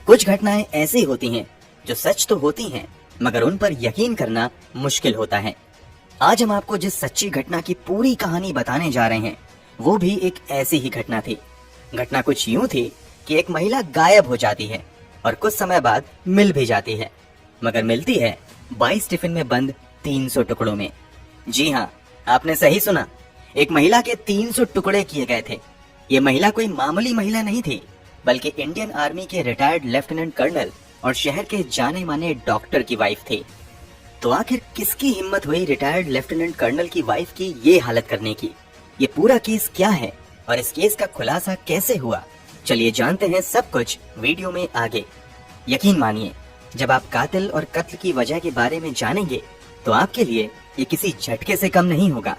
कुछ घटनाएं ऐसी होती हैं जो सच तो होती हैं, मगर उन पर यकीन करना मुश्किल होता है। आज हम आपको जिस सच्ची घटना की पूरी कहानी बताने जा रहे हैं, वो भी एक ऐसी ही घटना थी। घटना कुछ यूं थी कि एक महिला गायब हो जाती है और कुछ समय बाद मिल भी जाती है, मगर मिलती है 22 टिफिन में बंद 300 टुकड़ों में। जी हाँ, आपने सही सुना, एक महिला के 300 टुकड़े किए गए थे। ये महिला कोई मामूली महिला नहीं थी, बल्कि इंडियन आर्मी के रिटायर्ड लेफ्टिनेंट कर्नल और शहर के जाने माने डॉक्टर की वाइफ थी। तो आखिर किसकी हिम्मत हुई रिटायर्ड लेफ्टिनेंट कर्नल की वाइफ की ये हालत करने की? ये पूरा केस क्या है और इस केस का खुलासा कैसे हुआ? चलिए जानते हैं सब कुछ वीडियो में आगे। यकीन मानिए, जब आप कातिल और कत्ल की वजह के बारे में जानेंगे तो आपके लिए ये किसी झटके से कम नहीं होगा।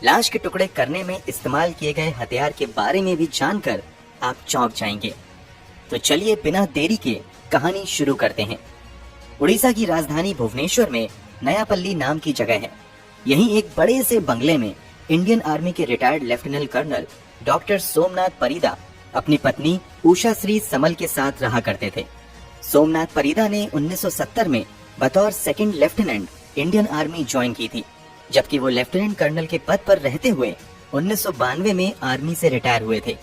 लाश के टुकड़े करने में इस्तेमाल किए गए हथियार के बारे में भी जानकर आप चौंक जाएंगे। तो चलिए बिना देरी के कहानी शुरू करते हैं। उड़ीसा की राजधानी भुवनेश्वर में नयापल्ली नाम की जगह है। यहीं एक बड़े से बंगले में इंडियन आर्मी के retired lieutenant colonel doctor Somnath Parida अपनी पत्नी उषा श्री समल के साथ रहा करते थे। सोमनाथ परिदा ने 1970 में बतौर second lieutenant Indian army join की थी, जबकि वो लेफ्टिनेंट कर्नल के पद पर रहते हुए 1992 में आर्मी से रिटायर हुए थे।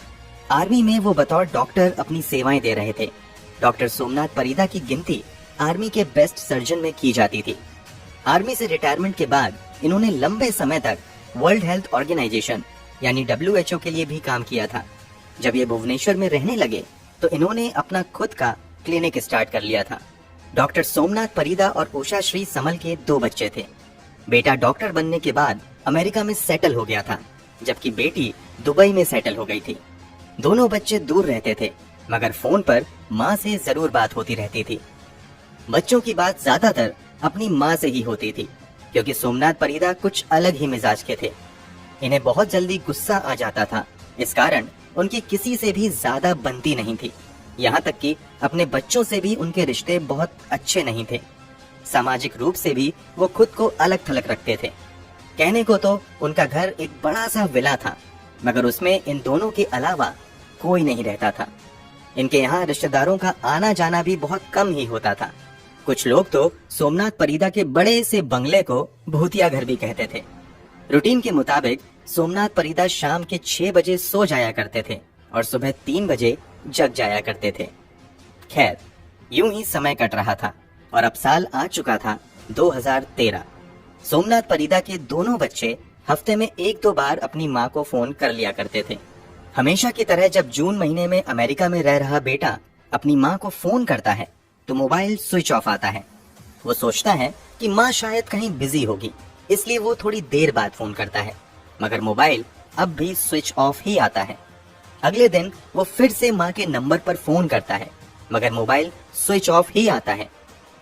आर्मी में वो बतौर डॉक्टर अपनी सेवाएं दे रहे थे। डॉक्टर सोमनाथ परिदा की गिनती आर्मी के बेस्ट सर्जन में की जाती थी। आर्मी से रिटायरमेंट के बाद इन्होंने लंबे समय तक वर्ल्ड हेल्थ ऑर्गेनाइजेशन यानी WHO के लिए भी काम किया था। जब ये भुवनेश्वर में रहने लगे तो इन्होंने अपना खुद का क्लिनिक स्टार्ट कर लिया था। डॉक्टर सोमनाथ परिदा और उषा श्री समल के 2 बच्चे थे। बेटा डॉक्टर बनने के बाद अमेरिका में सेटल हो गया था, जबकि बेटी दुबई में सेटल हो गई थी। दोनों बच्चे दूर रहते थे, मगर फोन पर माँ से जरूर बात होती रहती थी। बच्चों की बात ज्यादातर अपनी माँ से ही होती थी, क्योंकि सोमनाथ परिदा कुछ अलग ही मिजाज के थे। इन्हें बहुत जल्दी गुस्सा आ जाता था, इस कारण उनकी किसी से भी ज्यादा बनती नहीं थी। यहाँ तक कि अपने बच्चों से भी उनके रिश्ते बहुत अच्छे नहीं थे। सामाजिक रूप से भी वो खुद को अलग थलग रखते थे। कहने को तो उनका घर एक बड़ा सा विला था, मगर उसमें इन दोनों के अलावा कोई नहीं रहता था। इनके यहाँ रिश्तेदारों का आना जाना भी बहुत कम ही होता था। कुछ लोग तो सोमनाथ परिदा के बड़े से बंगले को भूतिया घर भी कहते थे। रूटीन के मुताबिक सोमनाथ परिदा शाम के 6 बजे सो जाया करते थे और सुबह 3 बजे जग जाया करते थे। खैर, यूं ही समय कट रहा था और अब साल आ चुका था 2013। सोमनाथ परिदा के दोनों बच्चे हफ्ते में 1-2 बार अपनी माँ को फोन कर लिया करते थे। हमेशा की तरह जब जून महीने में अमेरिका में रह रहा बेटा अपनी माँ को फोन करता है तो मोबाइल स्विच ऑफ आता है। वो सोचता है कि माँ शायद कहीं बिजी होगी, इसलिए वो थोड़ी देर बाद फोन करता है, मगर मोबाइल अब भी स्विच ऑफ ही आता है। अगले दिन वो फिर से माँ के नंबर पर फोन करता है, मगर मोबाइल स्विच ऑफ ही आता है।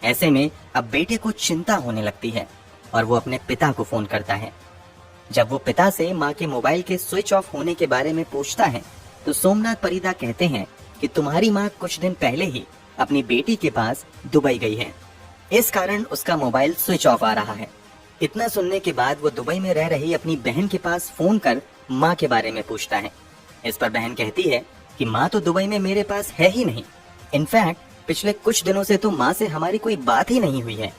ऐसे में अब बेटे को चिंता होने लगती है और वो अपने पिता को फोन करता है। जब वो पिता से माँ के मोबाइल के स्विच ऑफ होने के बारे में पूछता है तो सोमनाथ परिदा कहते हैं कि तुम्हारी माँ कुछ दिन पहले ही अपनी बेटी के पास दुबई गई है, इस कारण उसका मोबाइल स्विच ऑफ आ रहा है। इतना सुनने के बाद वो दुबई में रह रही अपनी बहन के पास फोन कर माँ के बारे में पूछता है। इस पर बहन कहती है कि माँ तो दुबई में मेरे पास है ही नहीं। इनफैक्ट पिछले कुछ दिनों से तो माँ से हमारी कोई बात ही नहीं हुई है।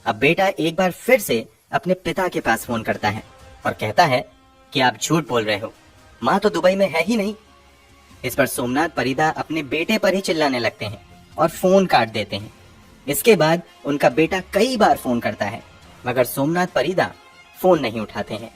अब बेटा एक बार फिर से अपने पिता के पास फोन करता है और कहता है कि आप झूठ बोल रहे हो, माँ तो दुबई में है ही नहीं। इस पर सोमनाथ परिदा अपने बेटे पर ही चिल्लाने लगते हैं और फोन काट देते हैं। इसके बाद उनका बेटा कई बार फोन करता है, मगर सोमनाथ परिदा फोन नहीं उठाते हैं।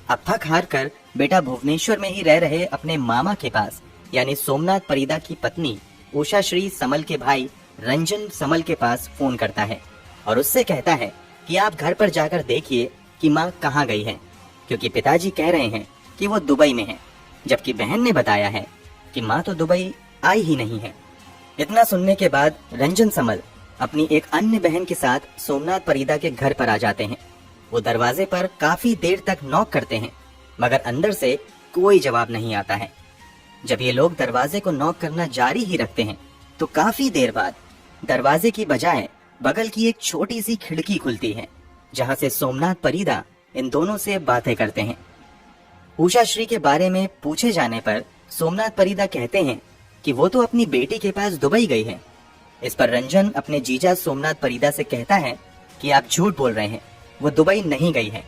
अब थक हार कर बेटा भुवनेश्वर में ही रह रहे अपने मामा के पास यानी सोमनाथ परिदा की पत्नी उषा श्री समल के भाई रंजन समल के पास फोन करता है और उससे कहता है कि आप घर पर जाकर देखिए कि माँ कहाँ गई है, क्योंकि पिताजी कह रहे हैं कि वो दुबई में है, जबकि बहन ने बताया है कि माँ तो दुबई आई ही नहीं है। इतना सुनने के बाद रंजन समल अपनी एक अन्य बहन के साथ सोमनाथ परिदा के घर पर आ जाते हैं। वो दरवाजे पर काफी देर तक नॉक करते हैं, मगर अंदर से कोई जवाब नहीं आता है। जब ये लोग दरवाजे को नॉक करना जारी ही रखते हैं तो काफी देर बाद दरवाजे की बजाय बगल की एक छोटी सी खिड़की खुलती है, जहां से सोमनाथ परिदा इन दोनों से बातें करते हैं। उषा श्री के बारे में पूछे जाने पर सोमनाथ परिदा कहते हैं कि वो तो अपनी बेटी के पास दुबई गई है। इस पर रंजन अपने जीजा सोमनाथ परिदा से कहता है कि आप झूठ बोल रहे हैं, वो दुबई नहीं गई है।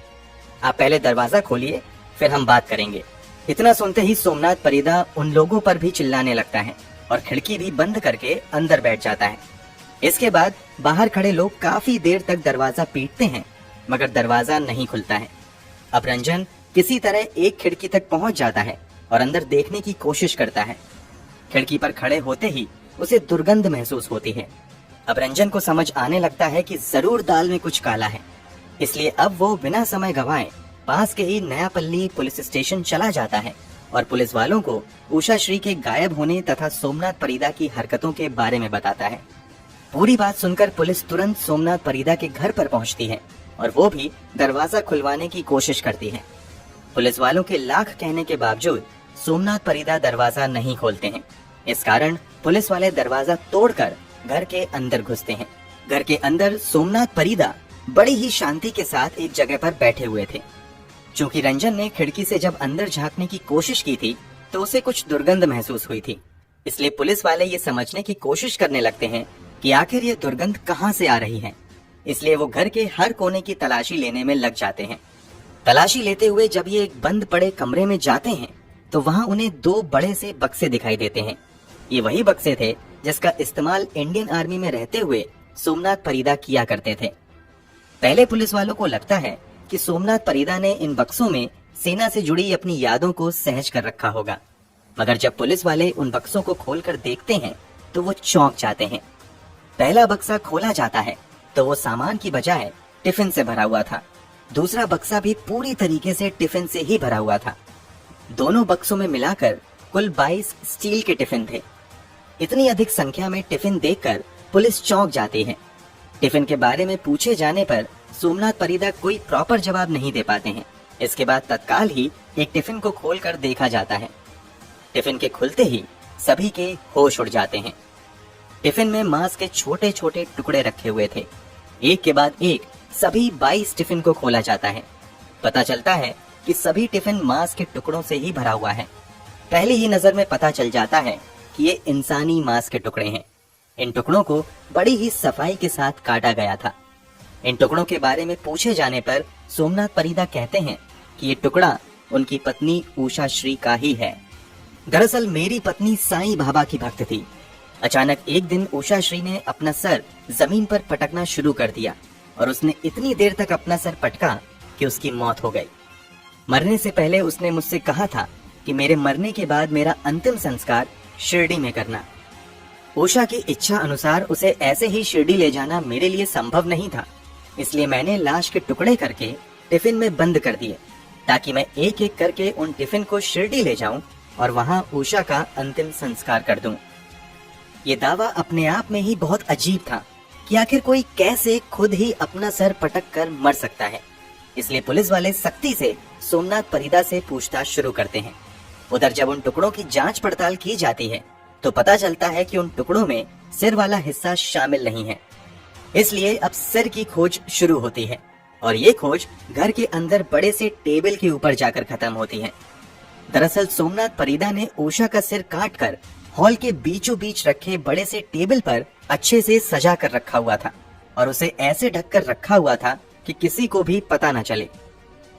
आप पहले दरवाजा खोलिए, फिर हम बात करेंगे। इतना सुनते ही सोमनाथ परिदा उन लोगों पर भी चिल्लाने लगता है और खिड़की भी बंद करके अंदर बैठ जाता है। इसके बाद बाहर खड़े लोग काफी देर तक दरवाजा पीटते हैं, मगर दरवाजा नहीं खुलता है। अब रंजन किसी तरह एक खिड़की तक पहुंच जाता है और अंदर देखने की कोशिश करता है। खिड़की पर खड़े होते ही उसे दुर्गंध महसूस होती है। अब रंजन को समझ आने लगता है कि जरूर दाल में कुछ काला है, इसलिए अब वो बिना समय गंवाए पास के ही नयापल्ली पुलिस स्टेशन चला जाता है और पुलिस वालों को उषा श्री के गायब होने तथा सोमनाथ परिदा की हरकतों के बारे में बताता है। पूरी बात सुनकर पुलिस तुरंत सोमनाथ परिदा के घर पर पहुंचती है और वो भी दरवाजा खुलवाने की कोशिश करती है। पुलिस वालों के लाख कहने के बावजूद सोमनाथ परिदा दरवाजा नहीं खोलते हैं। इस कारण पुलिस वाले दरवाजा तोड़कर घर के अंदर घुसते हैं। घर के अंदर सोमनाथ परिदा बड़ी ही शांति के साथ एक जगह पर बैठे हुए थे। चूंकि रंजन ने खिड़की से जब अंदर झांकने की कोशिश की थी तो उसे कुछ दुर्गंध महसूस हुई थी, इसलिए पुलिस वाले ये समझने की कोशिश करने लगते हैं कि आखिर ये दुर्गंध कहाँ से आ रही है। इसलिए वो घर के हर कोने की तलाशी लेने में लग जाते हैं। तलाशी लेते हुए जब ये एक बंद पड़े कमरे में जाते हैं तो वहाँ उन्हें 2 बड़े से बक्से दिखाई देते हैं। ये वही बक्से थे जिसका इस्तेमाल इंडियन आर्मी में रहते हुए सोमनाथ परिदा किया करते थे। पहले पुलिस वालों को लगता है कि सोमनाथ परिदा ने इन बक्सों में सेना से जुड़ी अपनी यादों को सहज कर रखा होगा, मगर जब पुलिस वाले उन बक्सों को खोलकर देखते हैं तो वो चौंक जाते हैं। पहला बक्सा खोला जाता है तो वो सामान की बजाय टिफिन से भरा हुआ था। दूसरा बक्सा भी पूरी तरीके से टिफिन से ही भरा हुआ था। दोनों बक्सों में मिलाकर कुल 22 स्टील के टिफिन थे। इतनी अधिक संख्या में टिफिन देखकर पुलिस चौंक जाती है। टिफिन के बारे में पूछे जाने पर सोमनाथ परिदा कोई प्रॉपर जवाब नहीं दे पाते हैं। इसके बाद तत्काल ही एक टिफिन को खोलकर देखा जाता है। टिफिन के खुलते ही सभी के होश उड़ जाते हैं। टिफिन में मांस के छोटे छोटे टुकड़े रखे हुए थे। एक के बाद एक सभी 22 टिफिन को खोला जाता है। पता चलता है कि सभी टिफिन मांस के टुकड़ों से ही भरा हुआ है। पहली ही नजर में पता चल जाता है कि ये इंसानी मांस के टुकड़े हैं। इन टुकड़ों को बड़ी ही सफाई के साथ काटा गया था। इन टुकड़ों के बारे में पूछे जाने पर सोमनाथ परिदा कहते हैं कि ये टुकड़ा उनकी पत्नी उषा श्री का ही है। दरअसल मेरी पत्नी साईं बाबा की भक्त थी। अचानक एक दिन उषा श्री ने अपना सर जमीन पर पटकना शुरू कर दिया और उसने इतनी देर तक अपना सर पटका कि उसकी मौत हो गई। मरने से पहले उसने मुझसे कहा था कि मेरे मरने के बाद मेरा अंतिम संस्कार शिरडी में करना। उषा की इच्छा अनुसार उसे ऐसे ही शिरडी ले जाना मेरे लिए संभव नहीं था, इसलिए मैंने लाश के टुकड़े करके टिफिन में बंद कर दिए ताकि मैं एक एक करके उन टिफिन को शिरडी ले जाऊं और वहां उषा का अंतिम संस्कार कर दूं। ये दावा अपने आप में ही बहुत अजीब था कि आखिर कोई कैसे खुद ही अपना सर पटक कर मर सकता है। इसलिए पुलिस वाले सख्ती से सोमनाथ परिदा से पूछताछ शुरू करते हैं। उधर जब उन टुकड़ों की जांच पड़ताल की जाती है तो पता चलता है कि उन टुकड़ों में सिर वाला हिस्सा शामिल नहीं है। इसलिए अब सिर की खोज शुरू होती है और ये खोज घर के अंदर बड़े से टेबल के ऊपर जाकर खत्म होती है। दरअसल सोमनाथ परिदा ने उषा का सिर काटकर हॉल के बीचों बीच रखे बड़े से टेबल पर अच्छे से सजा कर रखा हुआ था और उसे ऐसे ढककर रखा हुआ था कि किसी को भी पता न चले।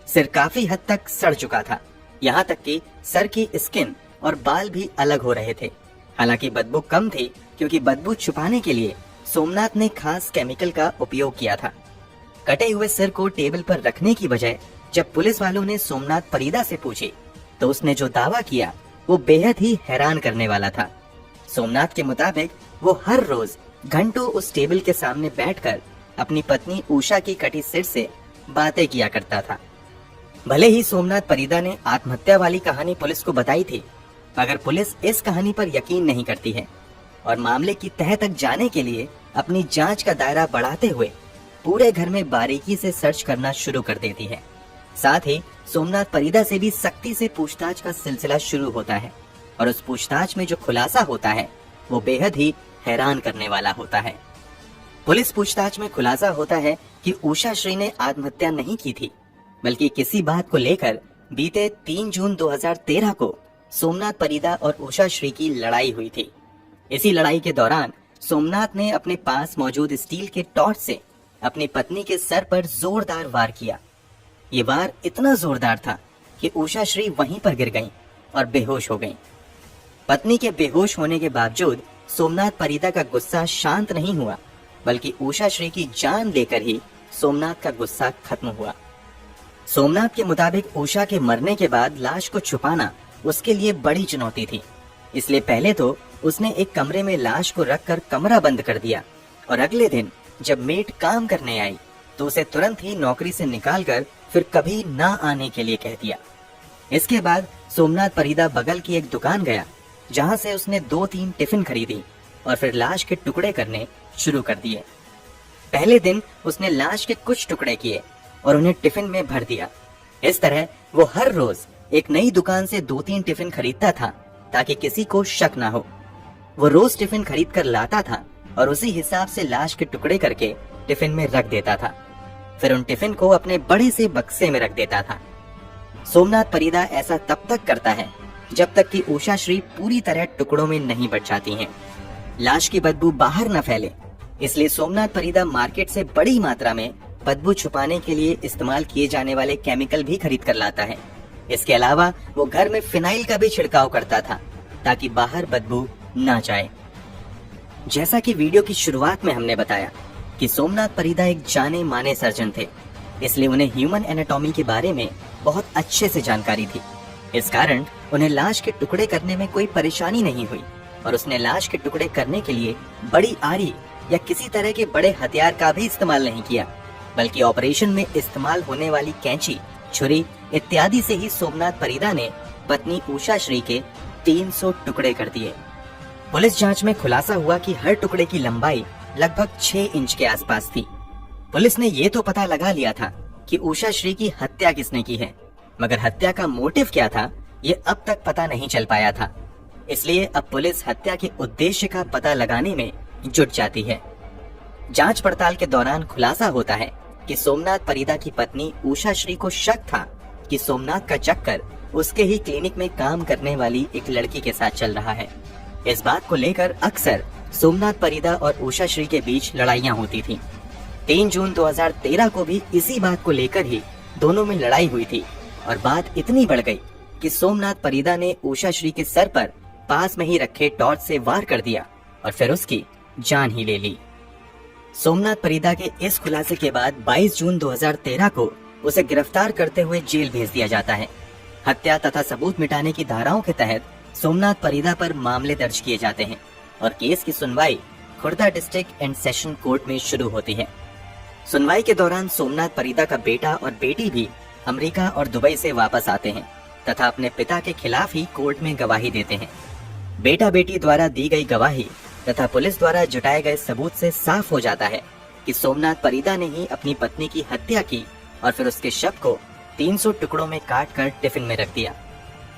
सिर काफी हद तक सड़ चुका था, यहाँ तक कि सर की स्किन और बाल भी अलग हो रहे थे। हालांकि बदबू कम थी क्योंकि बदबू छुपाने के लिए सोमनाथ ने खास केमिकल का उपयोग किया था। कटे हुए सिर को टेबल पर रखने की बजाय जब पुलिस वालों ने सोमनाथ परिदा से पूछी तो उसने जो दावा किया वो बेहद ही हैरान करने वाला था। सोमनाथ के मुताबिक वो हर रोज घंटों उस टेबल के सामने बैठकर अपनी पत्नी उषा की कटी सिर से बातें किया करता था। भले ही सोमनाथ परिदा ने आत्महत्या वाली कहानी पुलिस को बताई थी, मगर पुलिस इस कहानी पर यकीन नहीं करती है और मामले की तह तक जाने के लिए अपनी जांच का दायरा बढ़ाते हुए पूरे घर में बारीकी से सर्च करना शुरू कर देती है। साथ ही सोमनाथ परिदा से भी सख्ती से पूछताछ का सिलसिला शुरू होता है और उस पूछताछ में जो खुलासा होता है वो बेहद ही हैरान करने वाला होता है। पुलिस पूछताछ में खुलासा होता है कि उषा श्री ने आत्महत्या नहीं की थी, बल्कि किसी बात को लेकर बीते 3 जून 2013 को सोमनाथ परिदा और उषा श्री की लड़ाई हुई थी। इसी लड़ाई के दौरान सोमनाथ ने अपने पास मौजूद स्टील के टॉर्च से अपनी पत्नी के सर पर जोरदार वार किया। ये वार इतना जोरदार था कि उषा श्री वहीं पर गिर गईं और बेहोश हो गईं। पत्नी के बेहोश होने के बावजूद सोमनाथ परिदा का गुस्सा शांत नहीं हुआ, बल्कि उषा श्री की जान लेकर ही सोमनाथ का गुस्सा खत्म हुआ। सोमनाथ के मुताबिक उषा के मरने के बाद लाश को छुपाना उसके लिए बड़ी चुनौती थी, इसलिए पहले तो उसने एक कमरे में लाश को रखकर कमरा बंद कर दिया और अगले दिन जब मेड काम करने आई तो उसे तुरंत ही नौकरी से निकालकर फिर कभी ना आने के लिए कह दिया। इसके बाद सोमनाथ परिदा बगल की एक दुकान गया, जहां से उसने 2-3 टिफिन खरीदी और फिर लाश के टुकड़े करने शुरू कर दिए। पहले दिन उसने लाश के कुछ टुकड़े किए और उन्हें टिफिन में भर दिया। इस तरह वो हर रोज एक नई दुकान से 2-3 टिफिन खरीदता था ताकि किसी को शक ना हो। वो रोज टिफिन खरीद कर लाता था और उसी हिसाब से लाश के टुकड़े करके टिफिन में रख देता था। फिर उन टिफिन को अपने बड़े से बक्से में रख देता था। सोमनाथ परिदा ऐसा तब तक करता है जब तक कि उषा श्री पूरी तरह टुकड़ों में नहीं बट जाती हैं। लाश की बदबू बाहर न फैले, इसलिए सोमनाथ परिदा मार्केट से बड़ी मात्रा में बदबू छुपाने के लिए इस्तेमाल किए जाने वाले केमिकल भी खरीद कर लाता है। इसके अलावा वो घर में फिनाइल का भी छिड़काव करता था ताकि बाहर बदबू ना जाए। जैसा कि वीडियो की शुरुआत में हमने बताया कि सोमनाथ परिदा एक जाने माने सर्जन थे, इसलिए उन्हें ह्यूमन एनाटॉमी के बारे में बहुत अच्छे से जानकारी थी। इस कारण उन्हें लाश के टुकड़े करने में कोई परेशानी नहीं हुई और उसने लाश के टुकड़े करने के लिए बड़ी आरी या किसी तरह के बड़े हथियार का भी इस्तेमाल नहीं किया, बल्कि ऑपरेशन में इस्तेमाल होने वाली कैंची, छुरी इत्यादि से ही सोमनाथ परिदा ने पत्नी उषा श्री के 300 टुकड़े कर दिए। पुलिस जांच में खुलासा हुआ कि हर टुकड़े की लंबाई लगभग 6 इंच के आसपास थी। पुलिस ने ये तो पता लगा लिया था कि उषा श्री की हत्या किसने की है, मगर हत्या का मोटिव क्या था ये अब तक पता नहीं चल पाया था। इसलिए अब पुलिस हत्या के उद्देश्य का पता लगाने में जुट जाती है। जांच पड़ताल के दौरान खुलासा होता है कि सोमनाथ परिदा की पत्नी उषा श्री को शक था कि सोमनाथ का चक्कर उसके ही क्लिनिक में काम करने वाली एक लड़की के साथ चल रहा है। इस बात को लेकर अक्सर सोमनाथ परिदा और उषा श्री के बीच लड़ाइयां होती थीं। 3 जून 2013 को भी इसी बात को लेकर ही दोनों में लड़ाई हुई थी और बात इतनी बढ़ गई कि सोमनाथ परिदा ने उषा श्री के सर पर पास में ही रखे टॉर्च से वार कर दिया और फिर उसकी जान ही ले ली। सोमनाथ परिदा के इस खुलासे के बाद 22 जून 2013 को उसे गिरफ्तार करते हुए जेल भेज दिया जाता है। हत्या तथा सबूत मिटाने की धाराओं के तहत सोमनाथ परिदा पर मामले दर्ज किए जाते हैं और केस की सुनवाई Khurda district and session court में शुरू होती है। सुनवाई के दौरान सोमनाथ परिदा का बेटा और बेटी भी अमेरिका और दुबई से वापस आते हैं तथा अपने पिता के खिलाफ ही कोर्ट में गवाही देते हैं। बेटा बेटी द्वारा दी गई गवाही तथा पुलिस द्वारा जुटाए गए सबूत से साफ हो जाता है कि सोमनाथ परिदा ने ही अपनी पत्नी की हत्या की और फिर उसके शव को 300 टुकड़ों में काट कर टिफिन में रख दिया।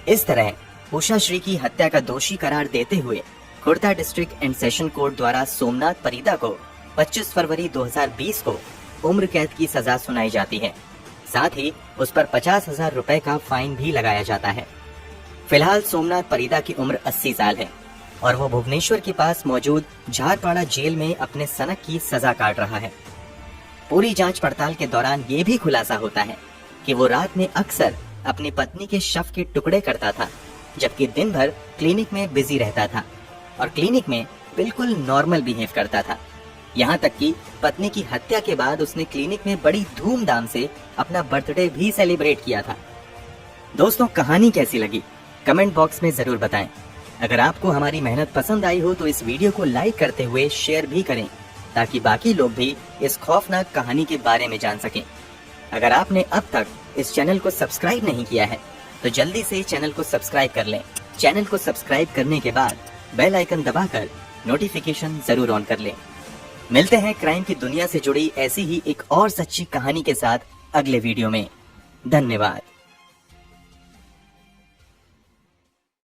इस तरह उषा श्री की हत्या का दोषी करार देते हुए Khurda district and session court द्वारा सोमनाथ परिदा को 25 फरवरी 2020 को उम्र कैद की सजा सुनाई जाती है। साथ ही उस पर 50,000 रुपए का फाइन भी लगाया जाता है। फिलहाल सोमनाथ परिदा की उम्र 80 साल है और वो भुवनेश्वर के पास मौजूद झारपाड़ा जेल में अपने सनक की सजा काट रहा है। पूरी जांच पड़ताल के दौरान ये भी खुलासा होता है कि वो रात में अक्सर अपनी पत्नी के शव के टुकड़े करता था, जबकि दिन भर क्लिनिक में बिजी रहता था और क्लिनिक में बिल्कुल नॉर्मल बिहेव करता था। यहाँ तक कि पत्नी की हत्या के बाद उसने क्लिनिक में बड़ी धूमधाम से अपना बर्थडे भी सेलिब्रेट किया था। दोस्तों, कहानी कैसी लगी कमेंट बॉक्स में जरूर बताएं। अगर आपको हमारी मेहनत पसंद आई हो तो इस वीडियो को लाइक करते हुए शेयर भी करें ताकि बाकी लोग भी इस खौफनाक कहानी के बारे में जान सकें। अगर आपने अब तक इस चैनल को सब्सक्राइब नहीं किया है तो जल्दी से चैनल को सब्सक्राइब कर लें। चैनल को सब्सक्राइब करने के बाद बेल आइकन दबाकर नोटिफिकेशन जरूर ऑन कर लें। मिलते हैं क्राइम की दुनिया से जुड़ी ऐसी ही एक और सच्ची कहानी के साथ अगले वीडियो में। धन्यवाद।